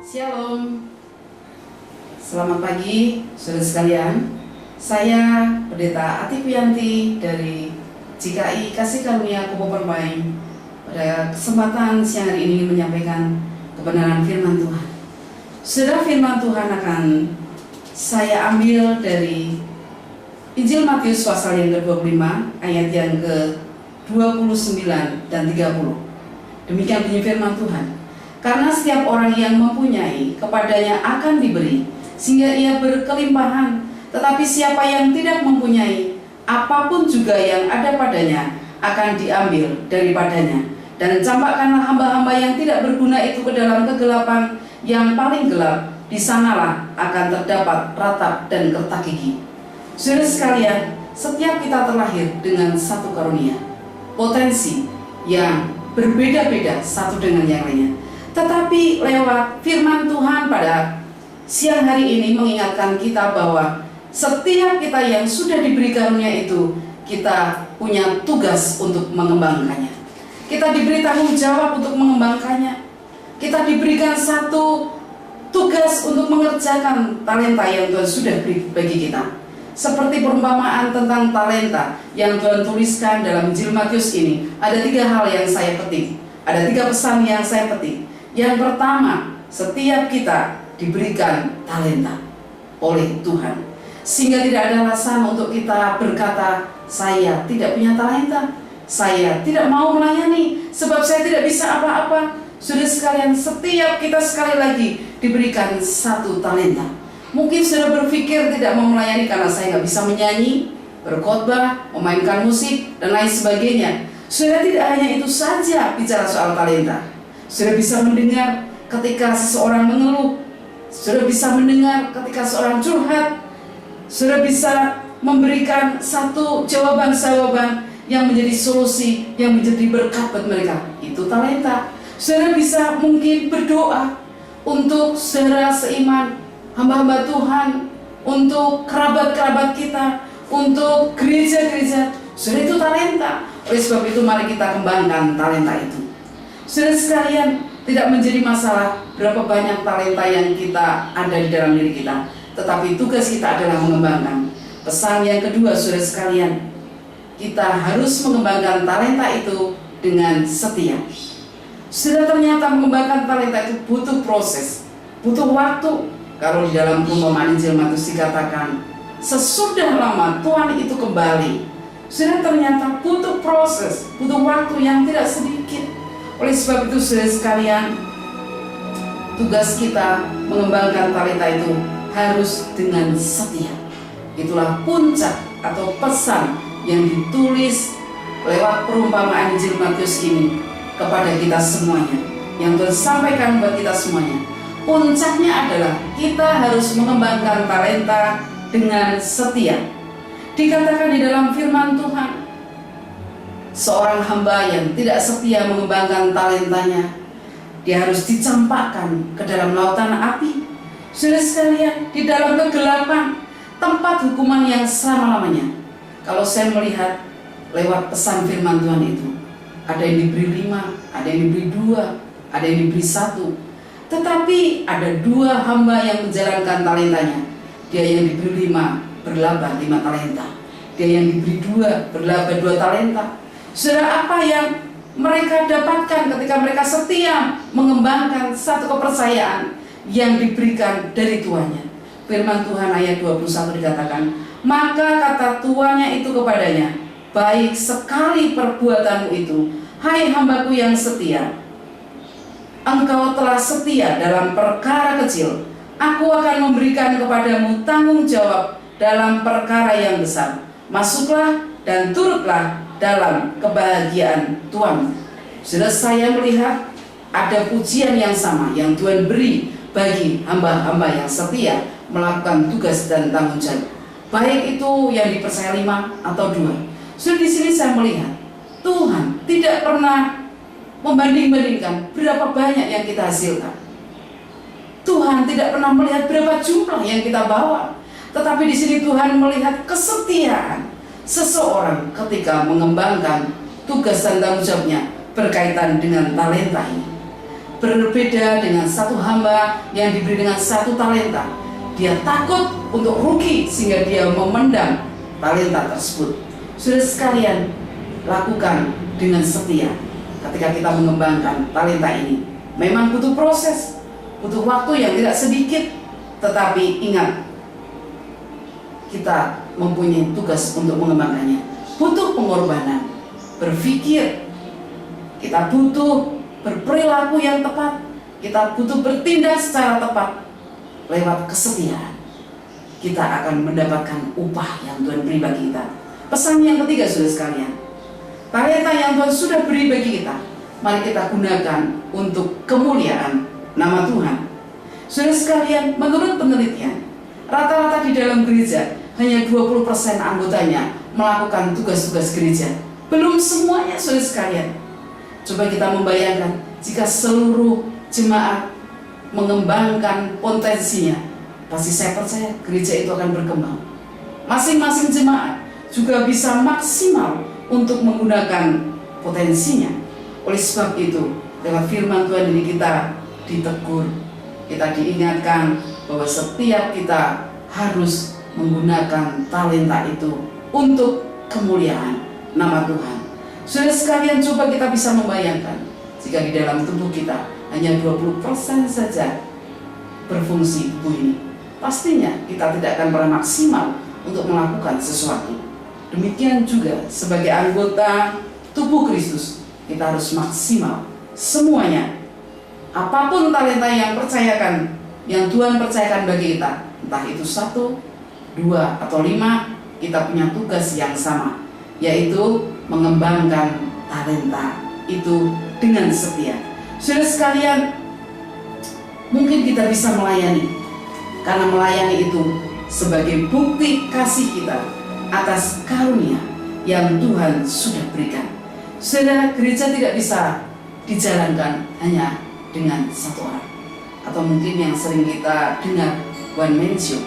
Shalom. Selamat pagi, saudara sekalian. Saya Pendeta Ati Kuyanti dari GKI Kasih Karunia Kopo Permai. Pada kesempatan siang hari ini menyampaikan kebenaran firman Tuhan. Saudara, firman Tuhan akan saya ambil dari Injil Matius pasal yang ke-25 ayat yang ke-29 dan 30. Demikian bunyi firman Tuhan. Karena setiap orang yang mempunyai, kepadanya akan diberi, sehingga ia berkelimpahan. Tetapi siapa yang tidak mempunyai, apapun juga yang ada padanya akan diambil daripadanya. Dan campakkanlah hamba-hamba yang tidak berguna itu ke dalam kegelapan yang paling gelap. Di sanalah akan terdapat ratap dan kertak gigi. Saudara sekalian, setiap kita terlahir dengan satu karunia, potensi yang berbeda-beda satu dengan yang lainnya. Tetapi lewat firman Tuhan pada siang hari ini mengingatkan kita bahwa setiap kita yang sudah diberi karunia itu, kita punya tugas untuk mengembangkannya. Kita diberi tanggung jawab untuk mengembangkannya. Kita diberikan satu tugas untuk mengerjakan talenta yang Tuhan sudah beri bagi kita. Seperti perumpamaan tentang talenta yang Tuhan tuliskan dalam Injil Matius ini, ada 3 hal yang saya petik. Ada 3 pesan yang saya petik. Yang pertama, setiap kita diberikan talenta oleh Tuhan, sehingga tidak ada alasan untuk kita berkata, saya tidak punya talenta, saya tidak mau melayani, sebab saya tidak bisa apa-apa. Sudah sekalian, setiap kita sekali lagi diberikan satu talenta. Mungkin sudah berpikir tidak mau melayani karena saya nggak bisa menyanyi, berkhotbah, memainkan musik, dan lain sebagainya. Sudah tidak hanya itu saja bicara soal talenta. Sudah bisa mendengar ketika seseorang mengeluh, sudah bisa mendengar ketika seorang curhat, sudah bisa memberikan satu jawaban-jawaban yang menjadi solusi, yang menjadi berkat buat mereka. Itu talenta. Saudara bisa mungkin berdoa untuk saudara seiman, hamba-hamba Tuhan, untuk kerabat-kerabat kita, untuk gereja-gereja. Saudara, itu talenta. Oleh sebab itu mari kita kembangkan talenta itu. Saudara sekalian, tidak menjadi masalah berapa banyak talenta yang kita ada di dalam diri kita, tetapi tugas kita adalah mengembangkan. Pesan yang kedua, saudara sekalian, kita harus mengembangkan talenta itu dengan setia. Sudah ternyata mengembangkan talenta itu butuh proses, butuh waktu. Kalau di dalam perumpamaan Injil Matius dikatakan, sesudah lama Tuhan itu kembali. Sudah ternyata butuh proses, butuh waktu yang tidak sedikit. Oleh sebab itu, saudara sekalian, tugas kita mengembangkan talenta itu harus dengan setia. Itulah puncak atau pesan yang ditulis lewat perumpamaan Injil Matius ini kepada kita semuanya, yang Tuhan sampaikan buat kita semuanya. Puncaknya adalah kita harus mengembangkan talenta dengan setia. Dikatakan di dalam firman Tuhan, seorang hamba yang tidak setia mengembangkan talentanya, dia harus dicampakkan ke dalam lautan api. Saudara sekalian, di dalam kegelapan, tempat hukuman yang selama-lamanya. Kalau saya melihat lewat pesan firman Tuhan itu, ada yang diberi 5, ada yang diberi 2, ada yang diberi 1. Tetapi ada 2 hamba yang menjalankan talentanya. Dia yang diberi 5 berlaba 5 talenta. Dia yang diberi 2 berlaba 2 talenta. Saudara, apa yang mereka dapatkan ketika mereka setia mengembangkan satu kepercayaan yang diberikan dari tuannya? Firman Tuhan ayat 21 dikatakan, maka kata tuannya itu kepadanya, baik sekali perbuatanmu itu, hai hambaku yang setia. Engkau telah setia dalam perkara kecil, aku akan memberikan kepadamu tanggung jawab dalam perkara yang besar. Masuklah dan turutlah dalam kebahagiaan Tuhan. Sudah saya melihat ada pujian yang sama yang Tuhan beri bagi hamba-hamba yang setia melakukan tugas dan tanggung jawab, baik itu yang dipercaya 5 atau 2. Sudah di sini saya melihat Tuhan tidak pernah membanding-bandingkan berapa banyak yang kita hasilkan. Tuhan tidak pernah melihat berapa jumlah yang kita bawa, tetapi di sini Tuhan melihat kesetiaan seseorang ketika mengembangkan tugas dan tanggung jawabnya berkaitan dengan talenta ini. Berbeda dengan satu hamba yang diberi dengan satu talenta. Dia takut untuk rugi sehingga dia memendam talenta tersebut. Saudara sekalian, lakukan dengan setia ketika kita mengembangkan talenta ini. Memang butuh proses, butuh waktu yang tidak sedikit, tetapi ingat, kita mempunyai tugas untuk mengembangkannya. Butuh pengorbanan, berpikir, kita butuh berperilaku yang tepat, kita butuh bertindak secara tepat. Lewat kesetiaan, kita akan mendapatkan upah yang Tuhan beri bagi kita. Pesan yang ketiga, saudara sekalian, talenta yang Tuhan sudah beri bagi kita, mari kita gunakan untuk kemuliaan nama Tuhan. Saudara sekalian, menurut penelitian, rata-rata di dalam gereja hanya 20% anggotanya melakukan tugas-tugas gereja. Belum semuanya, saudara sekalian. Coba kita membayangkan jika seluruh jemaat mengembangkan potensinya, pasti saya percaya gereja itu akan berkembang. Masing-masing jemaat juga bisa maksimal untuk menggunakan potensinya. Oleh sebab itu, lewat firman Tuhan ini kita ditegur, kita diingatkan bahwa setiap kita harus menggunakan talenta itu untuk kemuliaan nama Tuhan. Saudara sekalian, coba kita bisa membayangkan jika di dalam tubuh kita hanya 20% saja berfungsi tubuh ini, pastinya kita tidak akan pernah maksimal untuk melakukan sesuatu. Demikian juga sebagai anggota tubuh Kristus, kita harus maksimal semuanya. Apapun talenta yang Tuhan percayakan bagi kita, entah itu 1, 2, atau 5, kita punya tugas yang sama, yaitu mengembangkan talenta itu dengan setia. Saudara sekalian, mungkin kita bisa melayani, karena melayani itu sebagai bukti kasih kita atas karunia yang Tuhan sudah berikan. Saudara, gereja tidak bisa dijalankan hanya dengan satu orang, atau mungkin yang sering kita dengar one man show.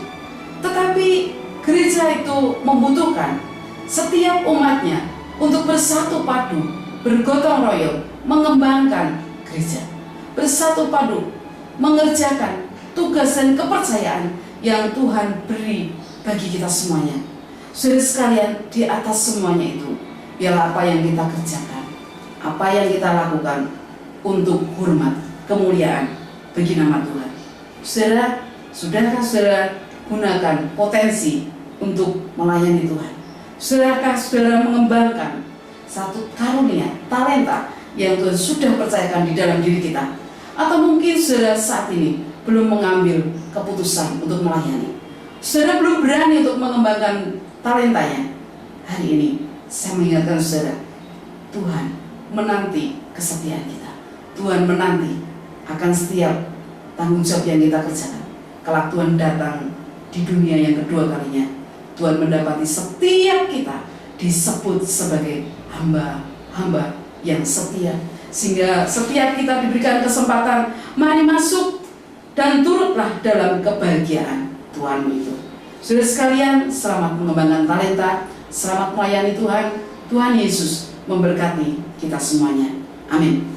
Tetapi gereja itu membutuhkan setiap umatnya untuk bersatu padu, bergotong royong, mengembangkan gereja, bersatu padu, mengerjakan tugas dan kepercayaan yang Tuhan beri bagi kita semuanya. Saudara sekalian, di atas semuanya itu, biarlah apa yang kita kerjakan, apa yang kita lakukan untuk hormat, kemuliaan bagi nama Tuhan. Saudara, sudahkah saudara gunakan potensi untuk melayani Tuhan? Sudahkah saudara mengembangkan satu karunia, talenta yang Tuhan sudah percayakan di dalam diri kita? Atau mungkin saudara saat ini belum mengambil keputusan untuk melayani, saudara belum berani untuk mengembangkan talentanya. Hari ini saya mengingatkan saudara, Tuhan menanti kesetiaan kita. Tuhan menanti akan setiap tanggung jawab yang kita kerjakan. Kelak Tuhan datang di dunia yang kedua kalinya, Tuhan mendapati setiap kita disebut sebagai hamba-hamba yang setia. Sehingga setiap kita diberikan kesempatan, mari masuk dan turutlah dalam kebahagiaan Tuhan itu. Saudara sekalian, selamat mengembangkan talenta, selamat melayani Tuhan. Tuhan Yesus memberkati kita semuanya. Amin.